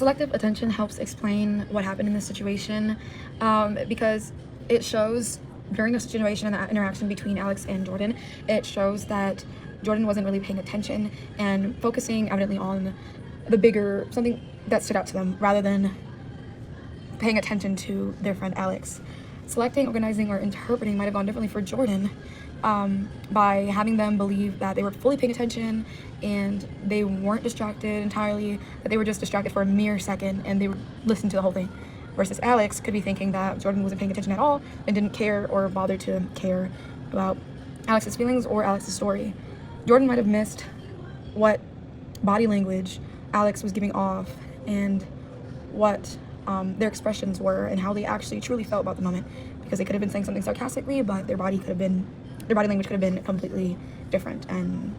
Selective attention helps explain what happened in this situation, because it shows during the situation and the interaction between Alex and Jordan, it shows that Jordan wasn't really paying attention and focusing evidently on the bigger, something that stood out to them rather than paying attention to their friend Alex. Selecting, organizing, or interpreting might have gone differently for Jordan, by having them believe that they were fully paying attention and they weren't distracted entirely, that they were just distracted for a mere second and they would listen to the whole thing. Versus Alex could be thinking that Jordan wasn't paying attention at all and didn't care or bother to care about Alex's feelings or Alex's story. Jordan might have missed what body language Alex was giving off and what their expressions were and how they actually truly felt about the moment, because they could have been saying something sarcastically, but their body language could have been completely different. And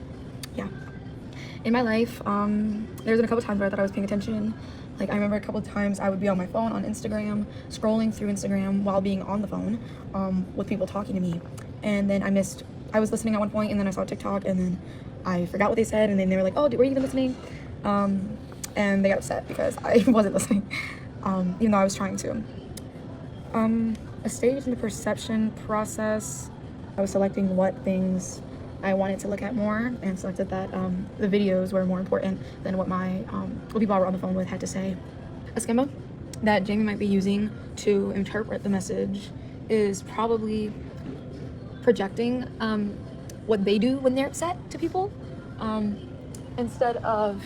yeah, in my life, there's been a couple times where I thought I was paying attention. Like, I remember a couple of times I would be on my phone on Instagram, scrolling through Instagram while being on the phone with people talking to me, and then I was listening at one point, and then I saw TikTok, and then I forgot what they said, and then they were like, oh, were you even listening? And they got upset because I wasn't listening, even though I was trying to. A stage in the perception process, I was selecting what things I wanted to look at more, and selected that the videos were more important than what what people I were on the phone with had to say. A schema that Jamie might be using to interpret the message is probably projecting what they do when they're upset to people, instead of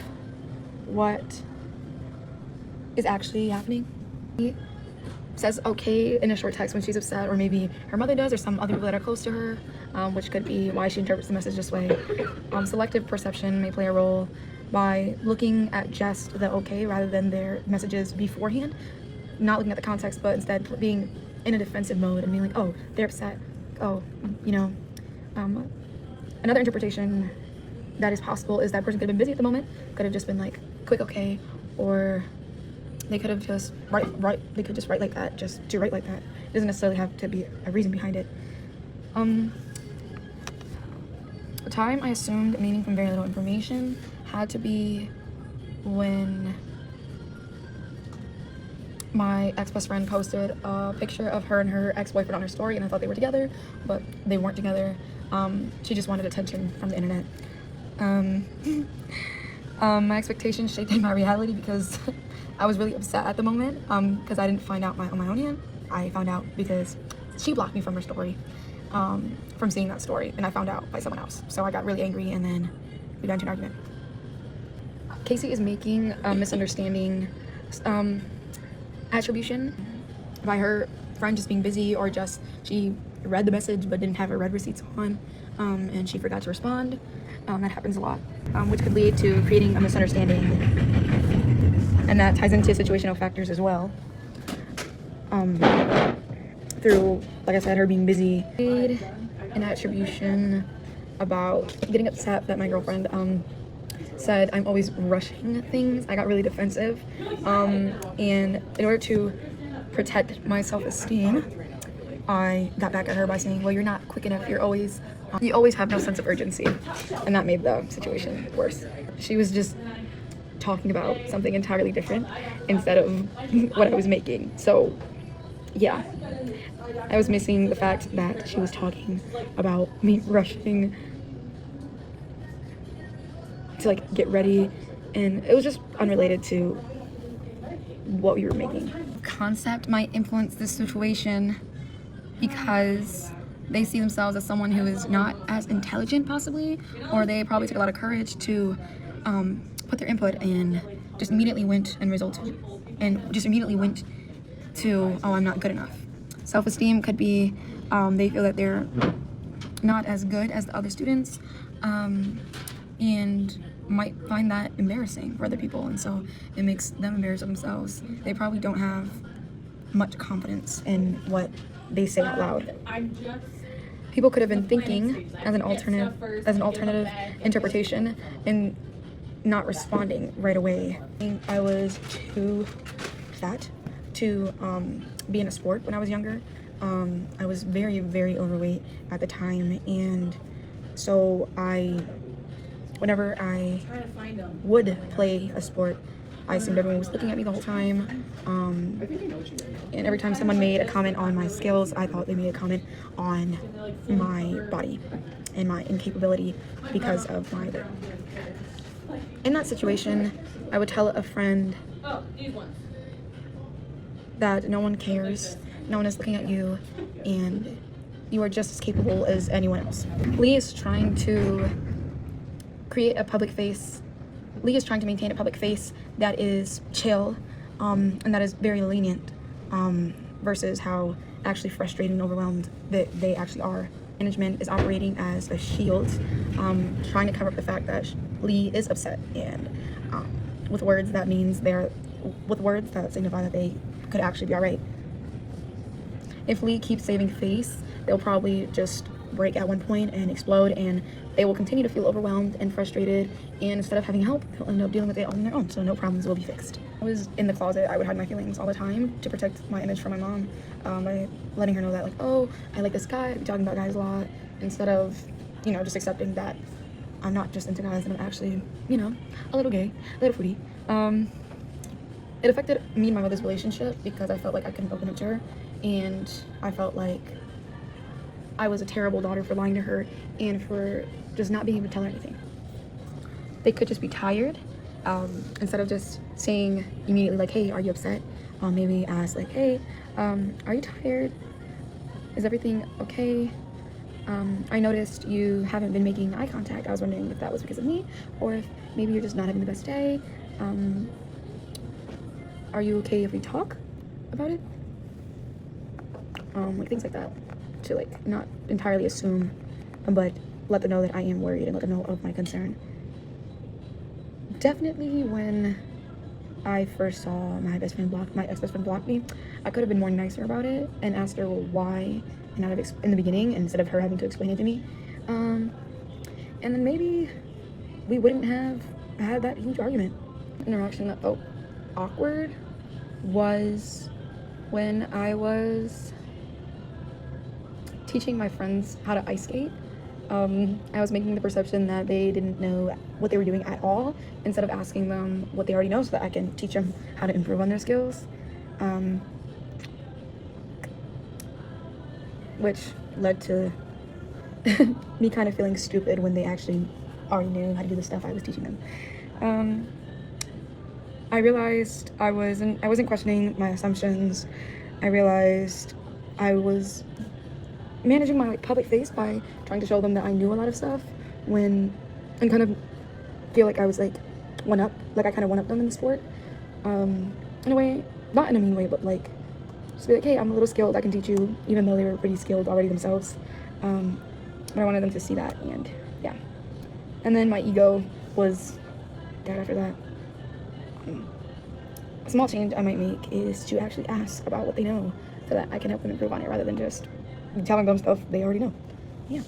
what is actually happening. He says okay in a short text when she's upset, or maybe her mother does, or some other people that are close to her, which could be why she interprets the message this way. Selective perception may play a role by looking at just the okay rather than their messages beforehand, not looking at the context, but instead being in a defensive mode and being like, oh, they're upset, oh, you know. Another interpretation that is possible is that person could have been busy at the moment, could have just been like quick okay, or they could have just they could just write like that, just to write like that. It doesn't necessarily have to be a reason behind it. The time I assumed meaning from very little information had to be when my ex-best friend posted a picture of her and her ex-boyfriend on her story, and I thought they were together, but they weren't together. She just wanted attention from the internet. My expectations shaped my reality because I was really upset at the moment, because I didn't find out on my own hand. I found out because she blocked me from her story, from seeing that story, and I found out by someone else. So I got really angry, and then we got into an argument. Casey is making a misunderstanding attribution by her friend just being busy, or just she read the message but didn't have her read receipts on, and she forgot to respond. That happens a lot, which could lead to creating a misunderstanding, and that ties into situational factors as well. Through, like I said, her being busy, an attribution about getting upset that my girlfriend said I'm always rushing things. I got really defensive, and in order to protect my self-esteem, I got back at her by saying, well, you're not quick enough, you always have no sense of urgency, and that made the situation worse. She was just talking about something entirely different instead of what I was making. So yeah, I was missing the fact that she was talking about me rushing to like get ready, and it was just unrelated to what we were making. Concept might influence this situation because they see themselves as someone who is not as intelligent possibly, or they probably took a lot of courage to put their input and just immediately went to, oh, I'm not good enough. Self-esteem could be they feel that they're not as good as the other students, and might find that embarrassing for other people, and so it makes them embarrass themselves. They probably don't have much confidence in what they say out loud. People could have been thinking as an alternative interpretation and not responding right away. I was too fat to be in a sport when I was younger. I was very, very overweight at the time, and so whenever I would play a sport, I assumed everyone was looking at me the whole time. And every time someone made a comment on my skills, I thought they made a comment on my body and my incapability because of my weight. In that situation, I would tell a friend that no one cares, no one is looking at you, and you are just as capable as anyone else. Lee is trying to create a public face. Lee is trying to maintain a public face that is chill, and that is very lenient, versus how actually frustrated and overwhelmed that they actually are. Management is operating as a shield, trying to cover up the fact that Lee is upset, and with words that means with words that signify that they could actually be alright. If Lee keeps saving face, they'll probably just break at one point and explode, and they will continue to feel overwhelmed and frustrated, and instead of having help, they'll end up dealing with it on their own, so no problems will be fixed. I was in the closet, I would hide my feelings all the time to protect my image from my mom, by letting her know that, like, oh, I like this guy, I'd be talking about guys a lot, instead of, you know, just accepting that I'm not just into guys, and I'm actually, you know, a little gay, a little fruity. It affected me and my mother's relationship because I felt like I couldn't open up to her, and I felt like I was a terrible daughter for lying to her and for just not being able to tell her anything. They could just be tired, instead of just saying immediately like, hey, are you upset? Maybe ask like, hey, are you tired? Is everything okay? I noticed you haven't been making eye contact. I was wondering if that was because of me, or if maybe you're just not having the best day. Are you okay if we talk about it? Like things like that, to like not entirely assume, but let them know that I am worried and let them know of my concern. Definitely when I first saw my ex-best friend block me, I could have been more nicer about it and asked her why in the beginning instead of her having to explain it to me. And then maybe we wouldn't have had that huge argument. Interaction that felt awkward was when I was teaching my friends how to ice skate. I was making the perception that they didn't know what they were doing at all, instead of asking them what they already know so that I can teach them how to improve on their skills. Which led to me kind of feeling stupid when they actually already knew how to do the stuff I was teaching them. I realized I wasn't questioning my assumptions. I realized I was managing my public face by trying to show them that I knew a lot of stuff and kind of feel like I was like I kind of one-upped them in the sport. In a way, not in a mean way, but like just be like, hey, I'm a little skilled, I can teach you, even though they were pretty skilled already themselves. But I wanted them to see that, and yeah. And then my ego was dead after that. A small change I might make is to actually ask about what they know so that I can help them improve on it rather than just telling them stuff they already know. Yeah.